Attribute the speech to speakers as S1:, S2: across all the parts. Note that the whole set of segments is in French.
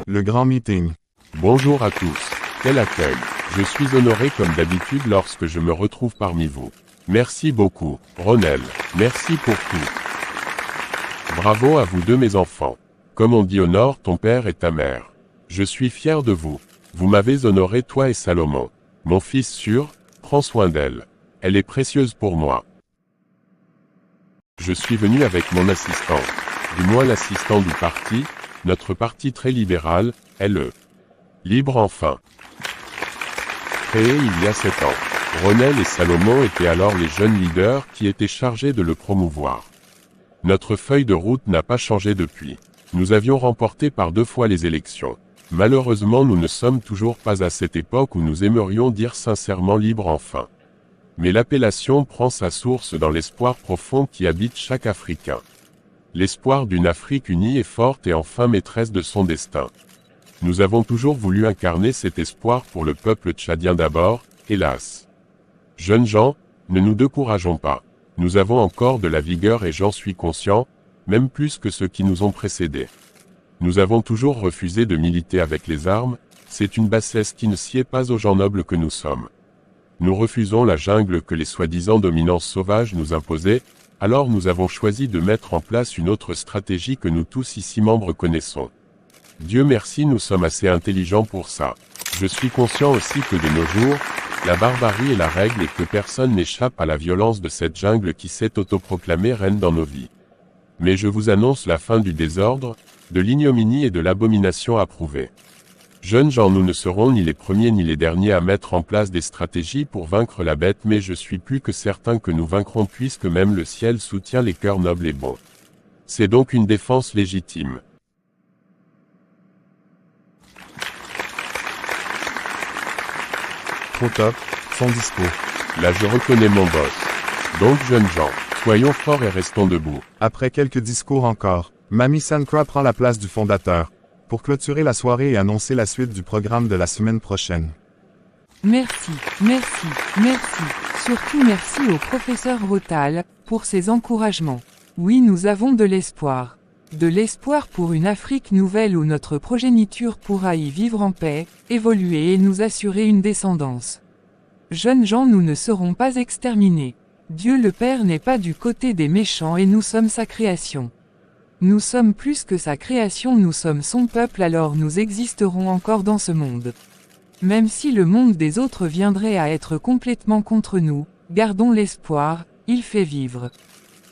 S1: Le grand meeting.
S2: Bonjour à tous. Quel accueil. Je suis honoré comme d'habitude lorsque je me retrouve parmi vous. Merci beaucoup, Ronel. Merci pour tout. Bravo à vous deux mes enfants. Comme on dit au nord, ton père et ta mère. Je suis fier de vous. Vous m'avez honoré toi et Salomon. Mon fils sûr, prends soin d'elle. Elle est précieuse pour moi. Je suis venu avec mon assistant. Du moins l'assistant du parti, notre parti très libéral, LE. Libre enfin. Créé il y a 7 ans. Ronel et Salomon étaient alors les jeunes leaders qui étaient chargés de le promouvoir. Notre feuille de route n'a pas changé depuis. Nous avions remporté par 2 fois les élections. Malheureusement nous ne sommes toujours pas à cette époque où nous aimerions dire sincèrement libre enfin. Mais l'appellation prend sa source dans l'espoir profond qui habite chaque Africain. L'espoir d'une Afrique unie et forte et enfin maîtresse de son destin. Nous avons toujours voulu incarner cet espoir pour le peuple tchadien d'abord, hélas. Jeunes gens, ne nous décourageons pas. Nous avons encore de la vigueur et j'en suis conscient, même plus que ceux qui nous ont précédés. Nous avons toujours refusé de militer avec les armes, c'est une bassesse qui ne sied pas aux gens nobles que nous sommes. Nous refusons la jungle que les soi-disant dominances sauvages nous imposaient, alors nous avons choisi de mettre en place une autre stratégie que nous tous ici membres connaissons. Dieu merci nous sommes assez intelligents pour ça. Je suis conscient aussi que de nos jours, la barbarie est la règle et que personne n'échappe à la violence de cette jungle qui s'est autoproclamée reine dans nos vies. Mais je vous annonce la fin du désordre, de l'ignominie et de l'abomination approuvée. Jeunes gens, nous ne serons ni les premiers ni les derniers à mettre en place des stratégies pour vaincre la bête, mais je suis plus que certain que nous vaincrons puisque même le ciel soutient les cœurs nobles et bons. C'est donc une défense légitime.
S1: Trop top, son discours.
S2: Là je reconnais mon boss. Donc jeunes gens, soyons forts et restons debout.
S1: Après quelques discours encore, Mamie Sankra prend la place du fondateur, pour clôturer la soirée et annoncer la suite du programme de la semaine prochaine.
S3: Merci, merci, merci. Surtout merci au professeur Rotal, pour ses encouragements. Oui, nous avons de l'espoir. De l'espoir pour une Afrique nouvelle où notre progéniture pourra y vivre en paix, évoluer et nous assurer une descendance. Jeunes gens, nous ne serons pas exterminés. Dieu le Père n'est pas du côté des méchants et nous sommes sa création. Nous sommes plus que sa création, nous sommes son peuple, alors nous existerons encore dans ce monde. Même si le monde des autres viendrait à être complètement contre nous, gardons l'espoir, il fait vivre.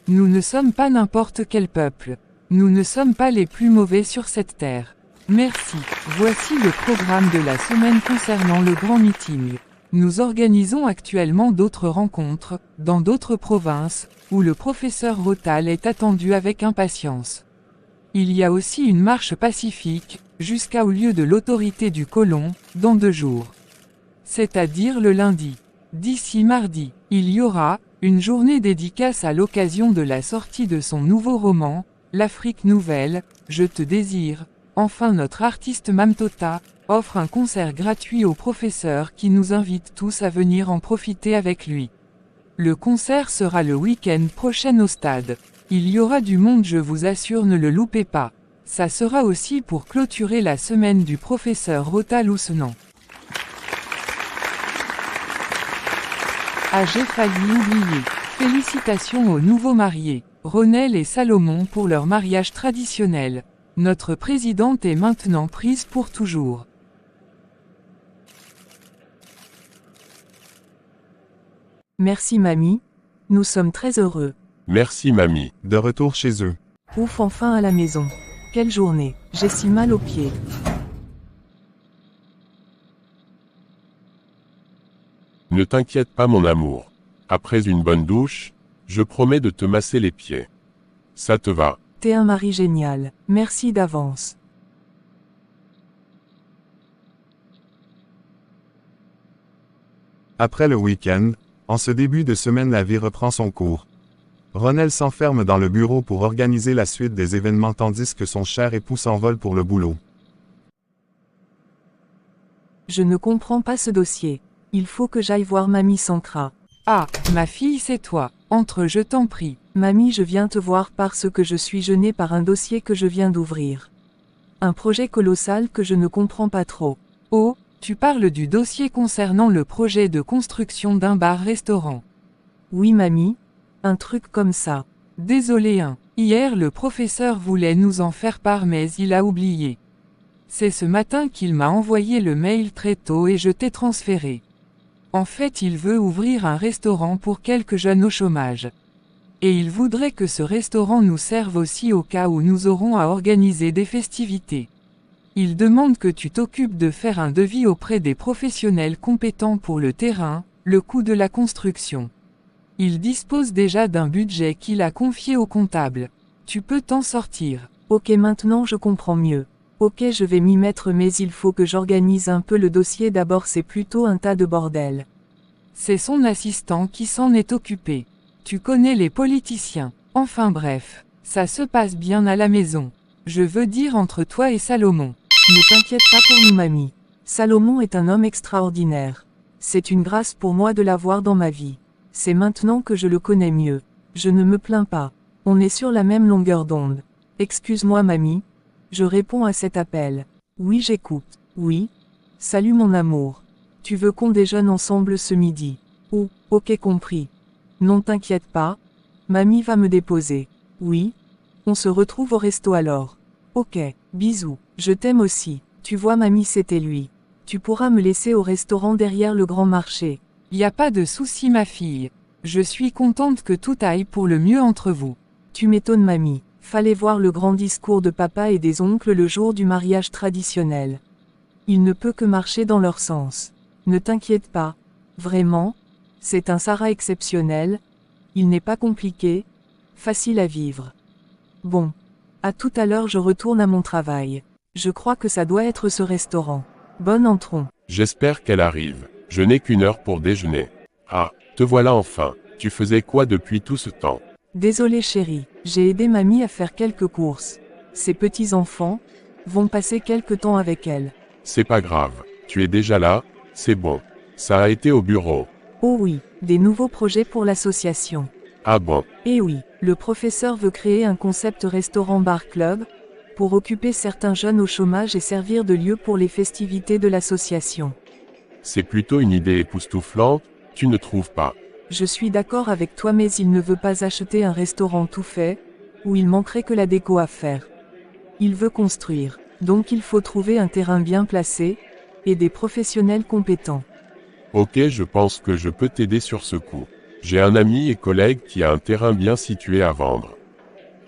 S3: Nous ne sommes pas n'importe quel peuple. Nous ne sommes pas les plus mauvais sur cette terre. Merci. Voici le programme de la semaine concernant le grand meeting. Nous organisons actuellement d'autres rencontres, dans d'autres provinces, où le professeur Rotal est attendu avec impatience. Il y a aussi une marche pacifique, jusqu'au lieu de l'autorité du colon, dans 2 jours. C'est-à-dire le lundi. D'ici mardi, il y aura une journée dédicace à l'occasion de la sortie de son nouveau roman, L'Afrique nouvelle, Je te désire. Enfin notre artiste Mamtota offre un concert gratuit au professeur qui nous invite tous à venir en profiter avec lui. Le concert sera le week-end prochain au stade. Il y aura du monde, je vous assure, ne le loupez pas. Ça sera aussi pour clôturer la semaine du professeur Rotal Oussenan. Ah, j'ai failli oublier. Félicitations aux nouveaux mariés, Ronel et Salomon, pour leur mariage traditionnel. Notre présidente est maintenant prise pour toujours.
S4: Merci mamie. Nous sommes très heureux.
S2: Merci mamie.
S1: De retour chez eux.
S4: Ouf, enfin à la maison. Quelle journée. J'ai si mal aux pieds.
S2: Ne t'inquiète pas mon amour. Après une bonne douche, je promets de te masser les pieds. Ça te va?
S4: T'es un mari génial. Merci d'avance.
S1: Après le week-end, en ce début de semaine, la vie reprend son cours. Ronel s'enferme dans le bureau pour organiser la suite des événements tandis que son cher époux s'envole pour le boulot.
S4: Je ne comprends pas ce dossier. Il faut que j'aille voir Mamie Sankra.
S3: Ah, ma fille, c'est toi. Entre, je t'en prie.
S4: Mamie, je viens te voir parce que je suis gênée par un dossier que je viens d'ouvrir. Un projet colossal que je ne comprends pas trop.
S3: Oh, tu parles du dossier concernant le projet de construction d'un bar-restaurant.
S4: Oui mamie, un truc comme ça.
S3: Désolé hein. Hier le professeur voulait nous en faire part mais il a oublié. C'est ce matin qu'il m'a envoyé le mail très tôt et je t'ai transféré. En fait il veut ouvrir un restaurant pour quelques jeunes au chômage. Et il voudrait que ce restaurant nous serve aussi au cas où nous aurons à organiser des festivités. Il demande que tu t'occupes de faire un devis auprès des professionnels compétents pour le terrain, le coût de la construction. Il dispose déjà d'un budget qu'il a confié au comptable. Tu peux t'en sortir.
S4: Ok maintenant je comprends mieux. Ok je vais m'y mettre mais il faut que j'organise un peu le dossier d'abord c'est plutôt un tas de bordel.
S3: C'est son assistant qui s'en est occupé. Tu connais les politiciens. Enfin bref, ça se passe bien à la maison. Je veux dire entre toi et Salomon.
S4: Ne t'inquiète pas pour nous mamie. Salomon est un homme extraordinaire. C'est une grâce pour moi de l'avoir dans ma vie. C'est maintenant que je le connais mieux. Je ne me plains pas. On est sur la même longueur d'onde. Excuse-moi mamie. Je réponds à cet appel. Oui j'écoute. Oui. Salut mon amour. Tu veux qu'on déjeune ensemble ce midi? Oh, ok compris. Non t'inquiète pas. Mamie va me déposer. Oui. On se retrouve au resto alors. Ok, bisous. Je t'aime aussi. Tu vois mamie c'était lui. Tu pourras me laisser au restaurant derrière le grand marché.
S3: Y a pas de souci ma fille. Je suis contente que tout aille pour le mieux entre vous.
S4: Tu m'étonnes mamie. Fallait voir le grand discours de papa et des oncles le jour du mariage traditionnel. Il ne peut que marcher dans leur sens. Ne t'inquiète pas. Vraiment. C'est un Sarah exceptionnel. Il n'est pas compliqué. Facile à vivre. Bon. À tout à l'heure je retourne à mon travail. Je crois que ça doit être ce restaurant. Bon entrons.
S2: J'espère qu'elle arrive. Je n'ai qu'une heure pour déjeuner. Ah, te voilà enfin. Tu faisais quoi depuis tout ce temps?
S4: Désolée chérie, j'ai aidé mamie à faire quelques courses. Ses petits-enfants vont passer quelque temps avec elle.
S2: C'est pas grave. Tu es déjà là, c'est bon. Ça a été au bureau.
S4: Oh oui, des nouveaux projets pour l'association.
S2: Ah bon?
S4: Eh oui, le professeur veut créer un concept restaurant-bar-club, pour occuper certains jeunes au chômage et servir de lieu pour les festivités de l'association.
S2: C'est plutôt une idée époustouflante, tu ne trouves pas?
S4: Je suis d'accord avec toi mais il ne veut pas acheter un restaurant tout fait, où il manquerait que la déco à faire. Il veut construire, donc il faut trouver un terrain bien placé, et des professionnels compétents.
S2: Ok, je pense que je peux t'aider sur ce coup. J'ai un ami et collègue qui a un terrain bien situé à vendre.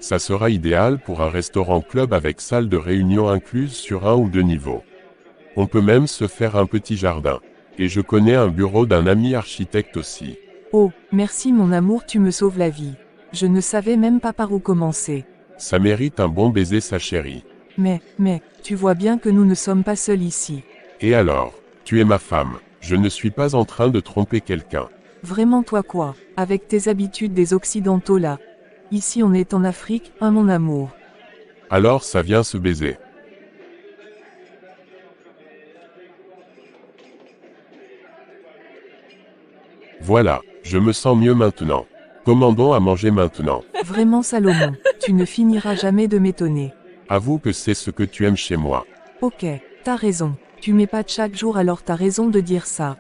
S2: Ça sera idéal pour un restaurant-club avec salle de réunion incluse sur 1 ou 2 niveaux. On peut même se faire un petit jardin. Et je connais un bureau d'un ami architecte aussi.
S4: Oh, merci mon amour tu me sauves la vie. Je ne savais même pas par où commencer.
S2: Ça mérite un bon baiser sa chérie.
S4: Mais, tu vois bien que nous ne sommes pas seuls ici.
S2: Et alors, tu es ma femme. Je ne suis pas en train de tromper quelqu'un.
S4: Vraiment toi quoi, avec tes habitudes des occidentaux là. Ici on est en Afrique, hein mon amour.
S2: Alors ça vient se baiser. Voilà, je me sens mieux maintenant. Commandons à manger maintenant.
S4: Vraiment Salomon, tu ne finiras jamais de m'étonner.
S2: Avoue que c'est ce que tu aimes chez moi.
S4: Ok, t'as raison. Tu m'épates chaque jour alors t'as raison de dire ça.